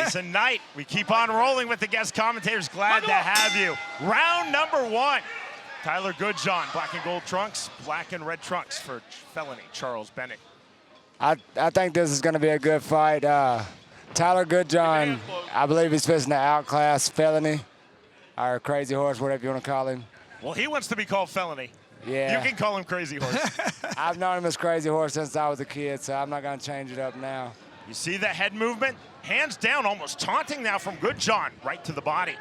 Jason Knight, we keep on rolling with the guest commentators. Glad to have you. Round number 1. Tyler Goodjohn, black and gold trunks, black and red trunks for Felony, Charles Bennett. I think this is going to be a good fight. Tyler Goodjohn, I believe he's fixing to outclass Felony, or Crazy Horse, whatever you want to call him. Well, he wants to be called Felony. Yeah. You can call him Crazy Horse. I've known him as Crazy Horse since I was a kid, so I'm not going to change it up now. You see the head movement? Hands down, almost taunting now from Goodjohn, right to the body.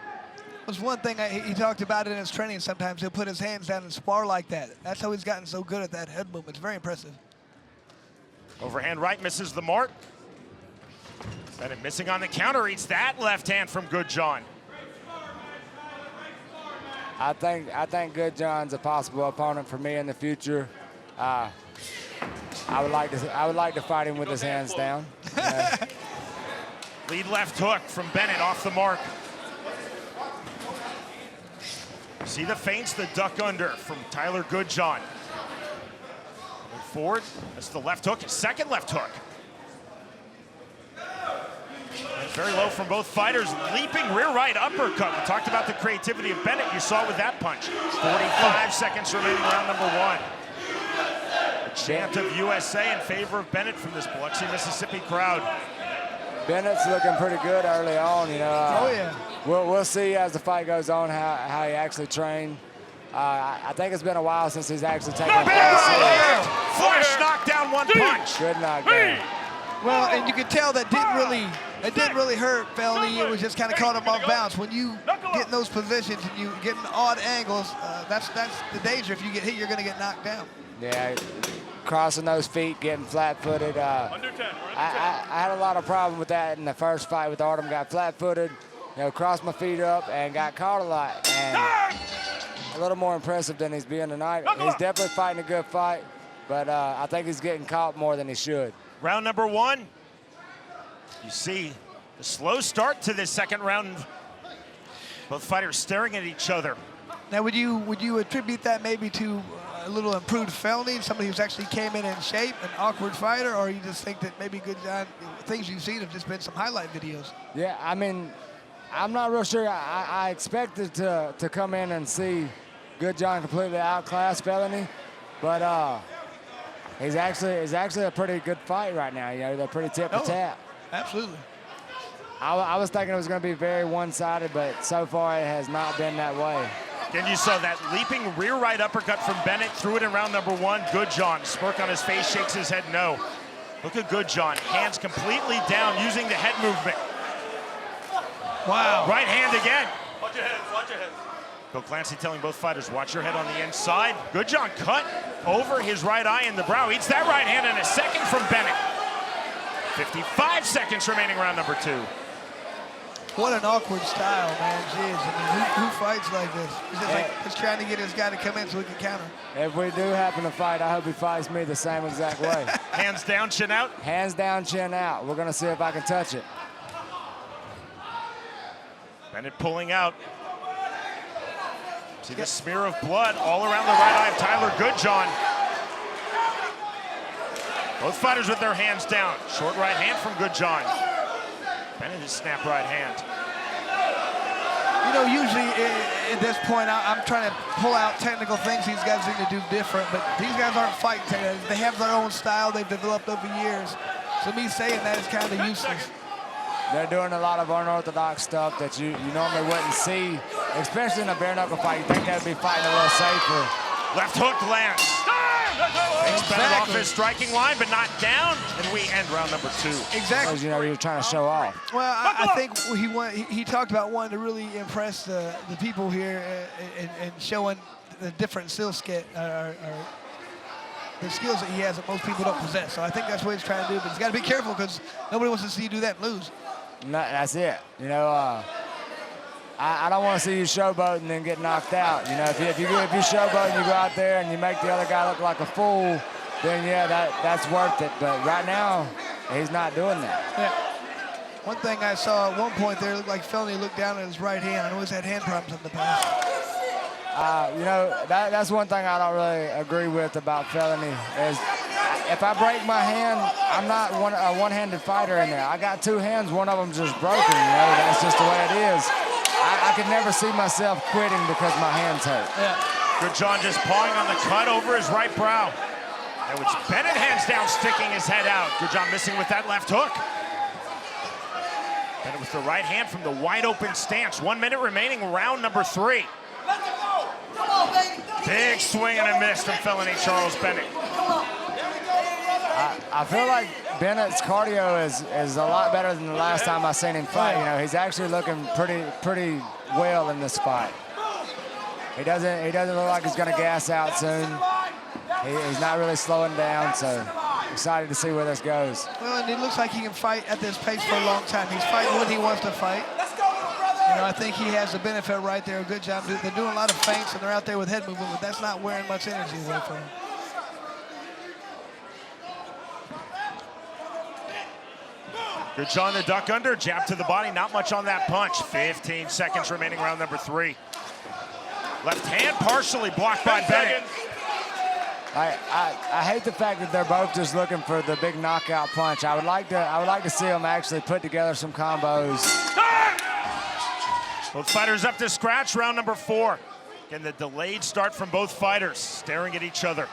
There's one thing he talked about in his training. Sometimes he'll put his hands down and spar like that. That's how he's gotten so good at that head movement. It's very impressive. Overhand right misses the mark. Bennett missing on the counter, eats that left hand from Goodjohn. I think Goodjohn's a possible opponent for me in the future. I would like to fight him with his hands down. Lead left hook from Bennett off the mark. See the feints, the duck under from Tyler Goodjohn. Going forward, that's the left hook, his second left hook. And very low from both fighters, leaping rear right uppercut. We talked about the creativity of Bennett, you saw with that punch. 45 seconds remaining, round number 1. A chant of USA in favor of Bennett from this Biloxi, Mississippi crowd. Bennett's looking pretty good early on, you know. Oh, yeah. We'll see as the fight goes on how he actually trained. I think it's been a while since he's actually taken a fight. Flash knockdown, one punch. Good knockdown. Well, and you could tell that didn't really hurt Felony. It was just kind of caught him off balance. When you get in those positions and you get in odd angles, that's the danger. If you get hit, you're going to get knocked down. Yeah, crossing those feet, getting flat-footed. I had a lot of problem with that in the first fight with Artem. Got flat-footed, crossed my feet up and got caught a lot. And a little more impressive than he's being tonight. He's definitely fighting a good fight, but I think he's getting caught more than he should. Round number 1. You see the slow start to this second round. Both fighters staring at each other. Now, would you attribute that maybe to a little improved Felony, somebody who's actually came in shape, an awkward fighter, or you just think that maybe Goodjohn, things you've seen have just been some highlight videos? Yeah, I mean, I'm not real sure. I expected to come in and see Goodjohn completely outclass Felony, but it's actually a pretty good fight right now. They're pretty tip for tap. Absolutely. I was thinking it was going to be very one-sided, but so far it has not been that way. Then you saw that leaping rear right uppercut from Bennett, threw it in round number 1. Goodjohn, smirk on his face, shakes his head no. Look at Goodjohn, hands completely down, using the head movement. Wow. Right hand again. Watch your head, watch your head. Bill Clancy telling both fighters, watch your head on the inside. Goodjohn cut over his right eye in the brow. Eats that right hand in a second from Bennett. 55 seconds remaining, round number 2. What an awkward style, man. Jeez, I mean, who fights like this? He's just like just trying to get his guy to come in so he can counter. If we do happen to fight, I hope he fights me the same exact way. Hands down, chin out? Hands down, chin out. We're going to see if I can touch it. Bennett pulling out. See the smear of blood all around the right eye of Tyler Goodjohn. Both fighters with their hands down. Short right hand from Goodjohn. Bennett his snap right hand. Usually at this point, I'm trying to pull out technical things these guys need to do different, but these guys aren't fighting technical. They have their own style they've developed over years. So me saying that is kind of useless. They're doing a lot of unorthodox stuff that you normally wouldn't see, especially in a bare knuckle fight. You think they'd be fighting a little safer. Left hook lands. Takes Bennett off his striking line, but not down, and we end round number 2. Exactly. Because, you're trying to show off. Well, I think he talked about wanting to really impress the people here and showing the different skill set, the skills that he has that most people don't possess. So I think that's what he's trying to do, but he's got to be careful because nobody wants to see you do that and lose. No, that's it. I don't want to see you showboat and then get knocked out. If you showboat and you go out there and you make the other guy look like a fool, then yeah, that's worth it. But right now, he's not doing that. Yeah. One thing I saw at one point there, looked like Felony looked down at his right hand. I know he's had hand problems in the past. That's one thing I don't really agree with about Felony is if I break my hand, I'm not a one-handed fighter in there. I got two hands, one of them's just broken, you know, that's just the way it is. I could never see myself quitting because my hands hurt. Yeah. Goodjohn just pawing on the cut over his right brow. And it's Bennett hands down, sticking his head out. Goodjohn missing with that left hook. Bennett with the right hand from the wide open stance. 1 minute remaining, round number 3. Come on, baby. Big swing and a miss from Felony Charles Bennett. I feel like Bennett's cardio is a lot better than the last time I seen him fight. You know, he's actually looking pretty well in this fight. He doesn't look like he's gonna gas out soon. He's not really slowing down, so excited to see where this goes. Well, and it looks like he can fight at this pace for a long time. He's fighting when he wants to fight. You know, I think he has the benefit right there. Good job. They're doing a lot of feints and they're out there with head movement, but that's not wearing much energy away from him. Goodjohn the duck under, jab to the body, not much on that punch. 15 seconds remaining, round number 3. Left hand partially blocked by Bennett. I hate the fact that they're both just looking for the big knockout punch. I would like to see them actually put together some combos. Both fighters up to scratch, round number 4. Again, the delayed start from both fighters, staring at each other.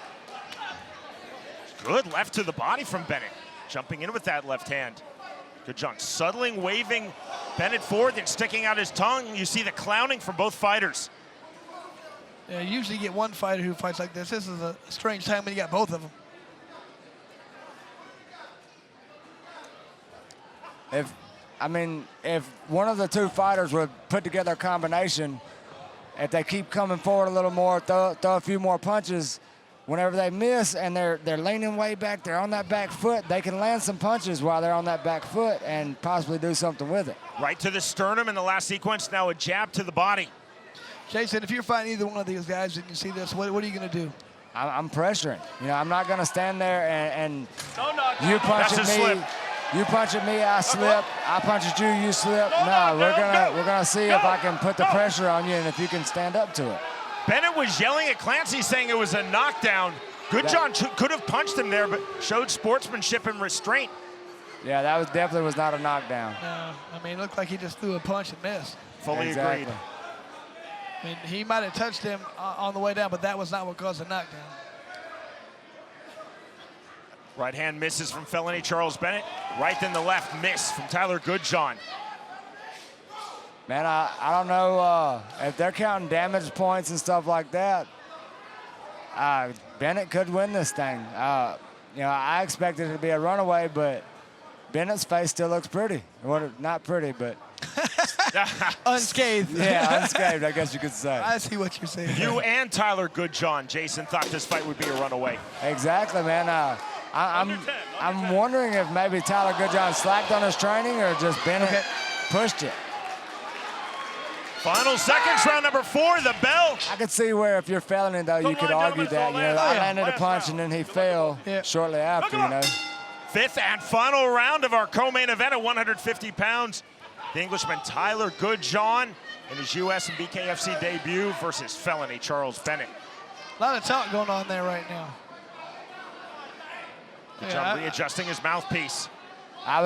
Good left to the body from Bennett, jumping in with that left hand. Goodjohn suddling, waving Bennett forward, then sticking out his tongue. You see the clowning from both fighters. Yeah, you usually get one fighter who fights like this. This is a strange time when you got both of them. If one of the two fighters would put together a combination, if they keep coming forward a little more, throw a few more punches, whenever they miss and they're leaning way back, they're on that back foot, they can land some punches while they're on that back foot and possibly do something with it. Right to the sternum in the last sequence, now a jab to the body. Jason, if you're fighting either one of these guys and you see this, what are you going to do? I'm pressuring. You know, I'm not going to stand there and you punch at me. You punch at me, I slip. I punch at you, you slip. No, we're gonna see if I can put the pressure on you and if you can stand up to it. Bennett was yelling at Clancy, saying it was a knockdown. Goodjohn could have punched him there, but showed sportsmanship and restraint. Yeah, that definitely was not a knockdown. No, I mean, it looked like he just threw a punch and missed. Fully exactly. agreed. I mean, he might have touched him on the way down, but that was not what caused the knockdown. Right hand misses from Felony Charles Bennett. Right then the left miss from Tyler Goodjohn. Man, I don't know if they're counting damage points and stuff like that. Bennett could win this thing. You know, I expected it to be a runaway, but Bennett's face still looks pretty. Well, not pretty, but unscathed. Yeah, unscathed, I guess you could say. I see what you're saying. You and Tyler Goodjohn, Jason, thought this fight would be a runaway. Exactly, man. I'm wondering if maybe Tyler Goodjohn slacked on his training or just Bennett pushed it. Final seconds, round number 4, the bell. I could see where if you're Felony, though, you could argue that. You know, I landed a punch and then he fell shortly after, you know. 5th and final round of our co-main event at 150 pounds. The Englishman Tyler Goodjohn in his US and BKFC debut versus Felony Charles Bennett. A lot of talk going on there right now. Goodjohn readjusting his mouthpiece. I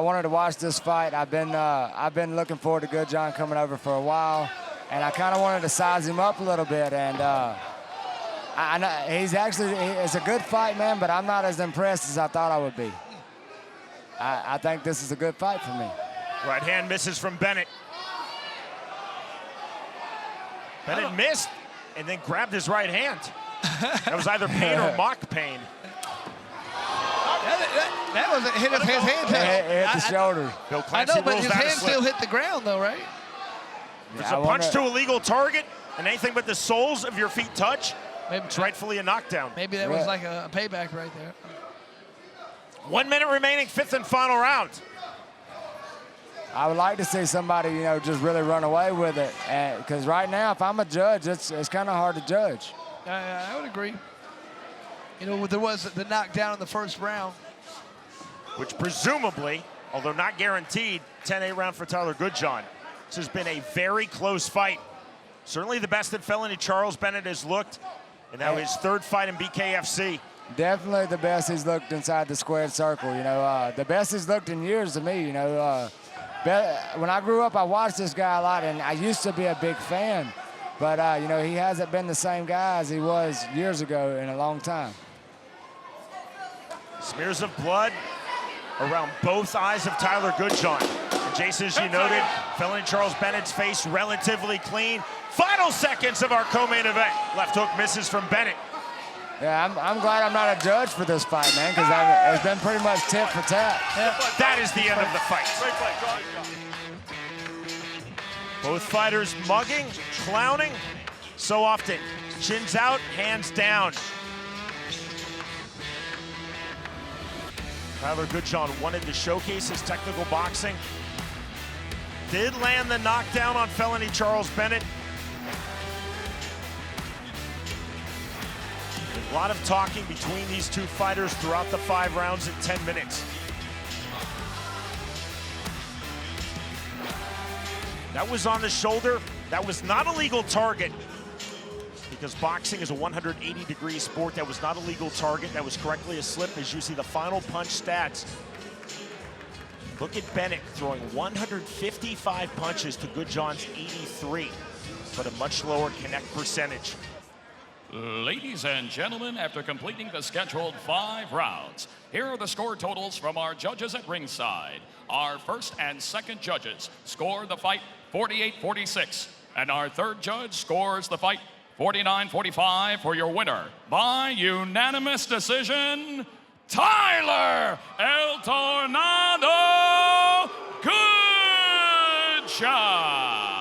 wanted to watch this fight. I've been looking forward to Goodjohn coming over for a while, and I kind of wanted to size him up a little bit. And I know it's a good fight, man, but I'm not as impressed as I thought I would be. I think this is a good fight for me. Right hand misses from Bennett. Bennett missed and then grabbed his right hand. That was either pain or mock pain. That was a hit of his hand. It hit the shoulder. Bill Clancy I know, but his rules that a hand slip. still hit the ground, though, right? If it's a punch to a legal target and anything but the soles of your feet touch, it's rightfully a knockdown. Maybe that was like a payback right there. 1 minute remaining, 5th and final round. I would like to see somebody, you know, just really run away with it. Because right now, if I'm a judge, it's kind of hard to judge. I would agree. You know, there was the knockdown in the first round. Which presumably, although not guaranteed, 10-8 round for Tyler Goodjohn. This has been a very close fight. Certainly the best that Felony Charles Bennett has looked. And now his 3rd fight in BKFC. Definitely the best he's looked inside the squared circle. You know, the best he's looked in years to me. You know, when I grew up, I watched this guy a lot, and I used to be a big fan. But, you know, he hasn't been the same guy as he was years ago in a long time. Smears of blood around both eyes of Tyler Goodjohn. And Jason, as you noted, Felony Charles Bennett's face relatively clean. Final seconds of our co-main event. Left hook misses from Bennett. Yeah, I'm glad I'm not a judge for this fight, man, because it's been pretty much tit for tat. Yeah. That is the end of the fight. Both fighters mugging, clowning, so often. Chins out, hands down. Tyler Goodjohn wanted to showcase his technical boxing. Did land the knockdown on Felony Charles Bennett. A lot of talking between these two fighters throughout the 5 rounds in 10 minutes. That was on the shoulder. That was not a legal target, because boxing is a 180-degree sport. That was not a legal target. That was correctly a slip, as you see the final punch stats. Look at Bennett throwing 155 punches to Goodjohn's 83, but a much lower connect percentage. Ladies and gentlemen, after completing the scheduled 5 rounds, here are the score totals from our judges at ringside. Our first and second judges scored the fight 48-46, and our third judge scores the fight 49-45 for your winner by unanimous decision, Tyler El Tornado Goodjohn.